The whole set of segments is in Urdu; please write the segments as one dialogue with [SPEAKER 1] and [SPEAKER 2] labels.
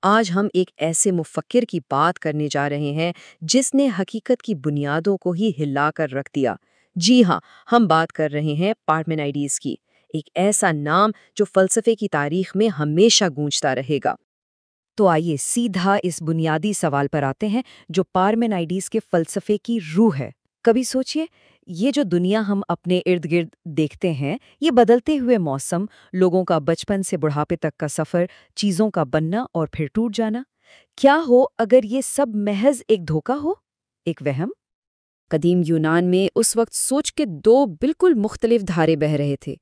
[SPEAKER 1] آج ہم ایک ایسے مفکر کی بات کرنے جا رہے ہیں جس نے حقیقت کی بنیادوں کو ہی ہلا کر رکھ دیا۔ جی ہاں، ہم بات کر رہے ہیں پارمینائڈیز کی، ایک ایسا نام جو فلسفے کی تاریخ میں ہمیشہ گونجتا رہے گا۔
[SPEAKER 2] تو آئیے سیدھا اس بنیادی سوال پر آتے ہیں جو پارمینائڈیز کے فلسفے کی روح ہے۔ کبھی سوچئے، یہ جو دنیا ہم اپنے ارد گرد دیکھتے ہیں، یہ بدلتے ہوئے موسم، لوگوں کا بچپن سے بڑھاپے تک کا سفر، چیزوں کا بننا اور پھر ٹوٹ جانا، کیا ہو اگر یہ سب محض ایک دھوکہ ہو، ایک وہم؟ قدیم یونان میں اس وقت سوچ کے دو بالکل مختلف دھارے بہہ رہے تھے۔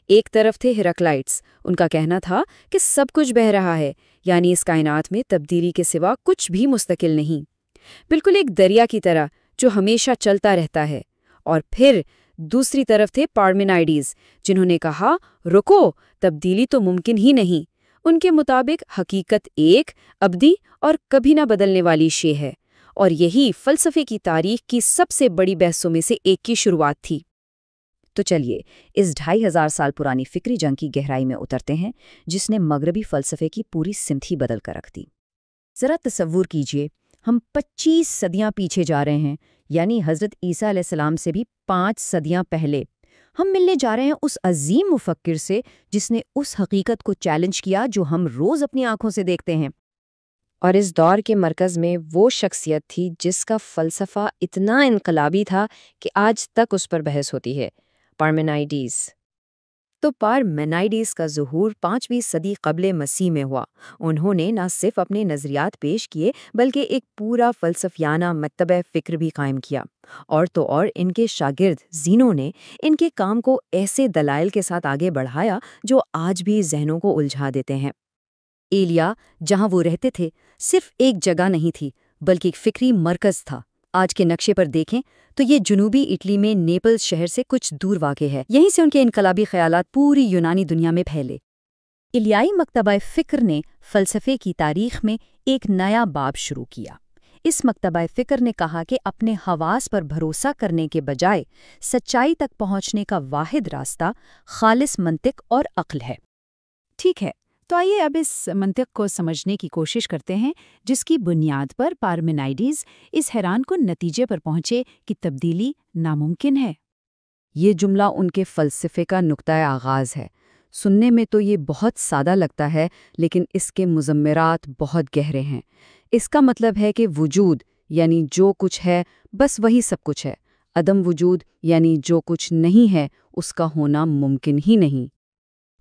[SPEAKER 2] ایک طرف تھے ہیراکلائٹس، ان کا کہنا تھا کہ سب کچھ بہہ رہا ہے، یعنی اس کائنات میں تبدیلی کے سوا کچھ بھی مستقل نہیں، بالکل ایک دریا کی طرح جو ہمیشہ چلتا رہتا ہے۔ اور پھر دوسری طرف تھے پارمینائڈیز، جنہوں نے کہا رکو، تبدیلی تو ممکن ہی نہیں۔ ان کے مطابق حقیقت ایک، ابدی اور کبھی نہ بدلنے والی شے ہے، اور یہی فلسفے کی تاریخ کی سب سے بڑی بحثوں میں سے ایک کی شروعات تھی۔ تو چلیے اس 2500 سال پرانی فکری جنگ کی گہرائی میں اترتے ہیں، جس نے مغربی فلسفے کی پوری سمت ہی بدل کر رکھ دی۔ ذرا تصور کیجئے، ہم 25 صدیاں پیچھے جا رہے ہیں، یعنی حضرت عیسیٰ علیہ السلام سے بھی 5 صدیاں پہلے۔ ہم ملنے جا رہے ہیں اس عظیم مفکر سے جس نے اس حقیقت کو چیلنج کیا جو ہم روز اپنی آنکھوں سے دیکھتے ہیں۔
[SPEAKER 1] اور اس دور کے مرکز میں وہ شخصیت تھی جس کا فلسفہ اتنا انقلابی تھا کہ آج تک اس پر بحث ہوتی ہے، پارمینائڈیز۔
[SPEAKER 2] تو پارمینائڈیز کا ظہور 5ویں صدی قبل مسیح میں ہوا۔ انہوں نے نہ صرف اپنے نظریات پیش کیے بلکہ ایک پورا فلسفیانہ مکتبہ فکر بھی قائم کیا، اور تو اور ان کے شاگرد زینو نے ان کے کام کو ایسے دلائل کے ساتھ آگے بڑھایا جو آج بھی ذہنوں کو الجھا دیتے ہیں۔ ایلیا، جہاں وہ رہتے تھے، صرف ایک جگہ نہیں تھی بلکہ ایک فکری مرکز تھا۔ آج کے نقشے پر دیکھیں تو یہ جنوبی اٹلی میں نیپلز شہر سے کچھ دور واقع ہے۔ یہیں سے ان کے انقلابی خیالات پوری یونانی دنیا میں پھیلے۔ ایلیائی مکتبہ فکر نے فلسفے کی تاریخ میں ایک نیا باب شروع کیا۔ اس مکتبہ فکر نے کہا کہ اپنے حواس پر بھروسہ کرنے کے بجائے سچائی تک پہنچنے کا واحد راستہ خالص منطق اور عقل ہے۔ ٹھیک ہے، تو آئیے اب اس منطق کو سمجھنے کی کوشش کرتے ہیں جس کی بنیاد پر پارمینائڈیز اس حیران کن نتیجے پر پہنچے کہ تبدیلی ناممکن ہے۔ یہ جملہ ان کے فلسفے کا نقطۂ آغاز ہے۔ سننے میں تو یہ بہت سادہ لگتا ہے، لیکن اس کے مضمرات بہت گہرے ہیں۔ اس کا مطلب ہے کہ وجود یعنی جو کچھ ہے بس وہی سب کچھ ہے، عدم وجود یعنی جو کچھ نہیں ہے اس کا ہونا ممکن ہی نہیں۔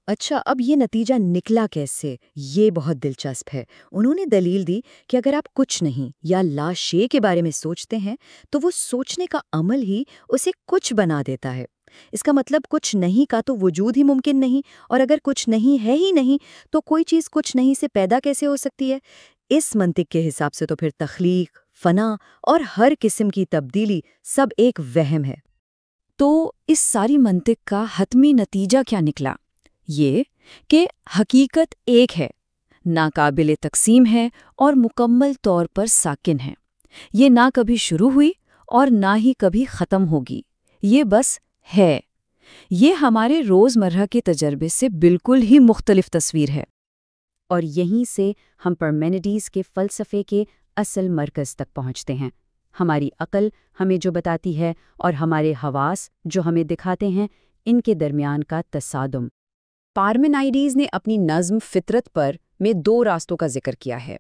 [SPEAKER 2] اچھا، اب یہ نتیجہ نکلا کیسے؟ یہ بہت دلچسپ ہے۔ انہوں نے دلیل دی کہ اگر آپ کچھ نہیں یا لا شے کے بارے میں سوچتے ہیں تو وہ سوچنے کا عمل ہی اسے کچھ بنا دیتا ہے۔ اس کا مطلب کچھ نہیں کا تو وجود ہی ممکن نہیں، اور اگر کچھ نہیں ہے ہی نہیں تو کوئی چیز کچھ نہیں سے پیدا کیسے ہو سکتی ہے؟ اس منطق کے حساب سے تو پھر تخلیق، فنا اور ہر قسم کی تبدیلی سب ایک وہم ہے۔ تو اس ساری منطق کا حتمی نتیجہ کیا نکلا؟ یہ کہ حقیقت ایک ہے، ناقابل تقسیم ہے اور مکمل طور پر ساکن ہے۔ یہ نہ کبھی شروع ہوئی اور نہ ہی کبھی ختم ہوگی، یہ بس ہے۔ یہ ہمارے روزمرہ کے تجربے سے بالکل ہی مختلف تصویر ہے۔ اور یہیں سے ہم پارمینائڈیز کے فلسفے کے اصل مرکز تک پہنچتے ہیں۔ ہماری عقل ہمیں جو بتاتی ہے اور ہمارے حواس جو ہمیں دکھاتے ہیں، ان کے درمیان کا تصادم۔ پارمینائڈیز نے اپنی نظم فطرت پر میں 2 راستوں کا ذکر کیا ہے۔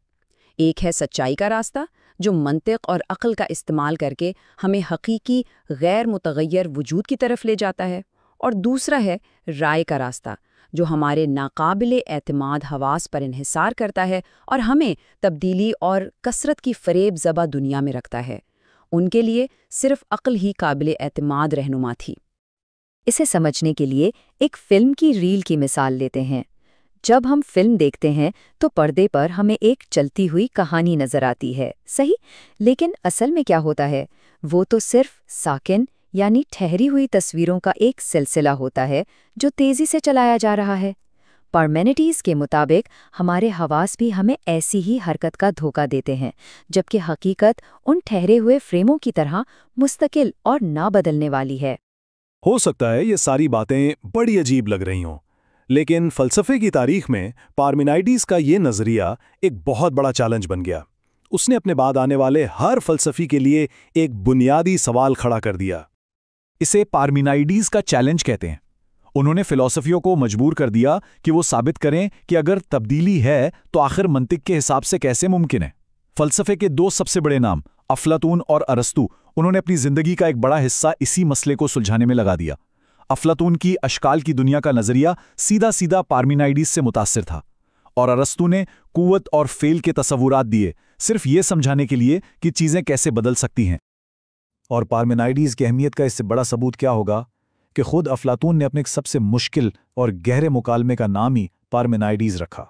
[SPEAKER 2] ایک ہے سچائی کا راستہ جو منطق اور عقل کا استعمال کر کے ہمیں حقیقی غیر متغیر وجود کی طرف لے جاتا ہے، اور دوسرا ہے رائے کا راستہ جو ہمارے ناقابل اعتماد حواس پر انحصار کرتا ہے اور ہمیں تبدیلی اور کثرت کی فریب زدہ دنیا میں رکھتا ہے۔ ان کے لیے صرف عقل ہی قابل اعتماد رہنما تھی۔ اسے سمجھنے کے لیے ایک فلم کی ریل کی مثال لیتے ہیں۔ جب ہم فلم دیکھتے ہیں تو پردے پر ہمیں ایک چلتی ہوئی کہانی نظر آتی ہے، صحیح؟ لیکن اصل میں کیا ہوتا ہے؟ وہ تو صرف ساکن یعنی ٹھہری ہوئی تصویروں کا ایک سلسلہ ہوتا ہے جو تیزی سے چلایا جا رہا ہے۔ پارمینائڈیز کے مطابق ہمارے حواس بھی ہمیں ایسی ہی حرکت کا دھوکہ دیتے ہیں، جبکہ حقیقت ان ٹھہرے ہوئے فریموں کی طرح مستقل اور نہ بدلنے والی ہے۔
[SPEAKER 3] ہو سکتا ہے یہ ساری باتیں بڑی عجیب لگ رہی ہوں، لیکن فلسفے کی تاریخ میں پارمینائڈس کا یہ نظریہ ایک بہت بڑا چیلنج بن گیا۔ اس نے اپنے بعد آنے والے ہر فلسفی کے لیے ایک بنیادی سوال کھڑا کر دیا۔
[SPEAKER 4] اسے پارمینائڈس کا چیلنج کہتے ہیں۔ انہوں نے فلسفیوں کو مجبور کر دیا کہ وہ ثابت کریں کہ اگر تبدیلی ہے تو آخر منطق کے حساب سے کیسے ممکن ہے۔ فلسفے کے دو سب سے بڑے نام افلاطون اور ارسطو، انہوں نے اپنی زندگی کا ایک بڑا حصہ اسی مسئلے کو سلجھانے میں لگا دیا۔ افلاطون کی اشکال کی دنیا کا نظریہ سیدھا سیدھا پارمینائڈس سے متاثر تھا، اور ارسطو نے قوت اور فعل کے تصورات دیے، صرف یہ سمجھانے کے لیے کہ چیزیں کیسے بدل سکتی ہیں۔
[SPEAKER 5] اور پارمینائڈس کی اہمیت کا اس سے بڑا ثبوت کیا ہوگا کہ خود افلاطون نے اپنے سب سے مشکل اور گہرے مکالمے کا نام ہی پارمینائڈس رکھا۔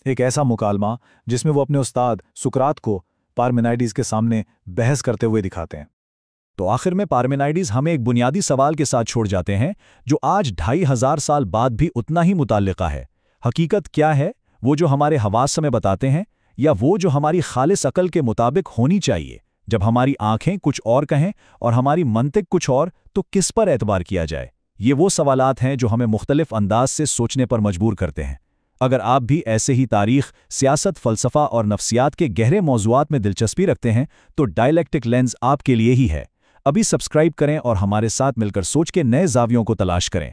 [SPEAKER 5] ایک ایسا مکالمہ جس میں وہ اپنے استاد سقراط کو پارمینائڈس کے سامنے بحث کرتے ہوئے دکھاتے ہیں۔
[SPEAKER 4] تو آخر میں پارمینائڈس ہمیں ایک بنیادی سوال کے ساتھ چھوڑ جاتے ہیں جو آج 2500 سال بعد بھی اتنا ہی متعلقہ ہے۔ حقیقت کیا ہے؟ وہ جو ہمارے حواس ہمیں بتاتے ہیں، یا وہ جو ہماری خالص عقل کے مطابق ہونی چاہیے؟ جب ہماری آنکھیں کچھ اور کہیں اور ہماری منطق کچھ اور، تو کس پر اعتبار کیا جائے؟ یہ وہ سوالات ہیں جو ہمیں مختلف انداز سے سوچنے پر مجبور کرتے ہیں۔ اگر آپ بھی ایسے ہی تاریخ، سیاست، فلسفہ اور نفسیات کے گہرے موضوعات میں دلچسپی رکھتے ہیں تو ڈائلیکٹک لینز آپ کے لیے ہی ہے۔ ابھی سبسکرائب کریں اور ہمارے ساتھ مل کر سوچ کے نئے زاویوں کو تلاش کریں۔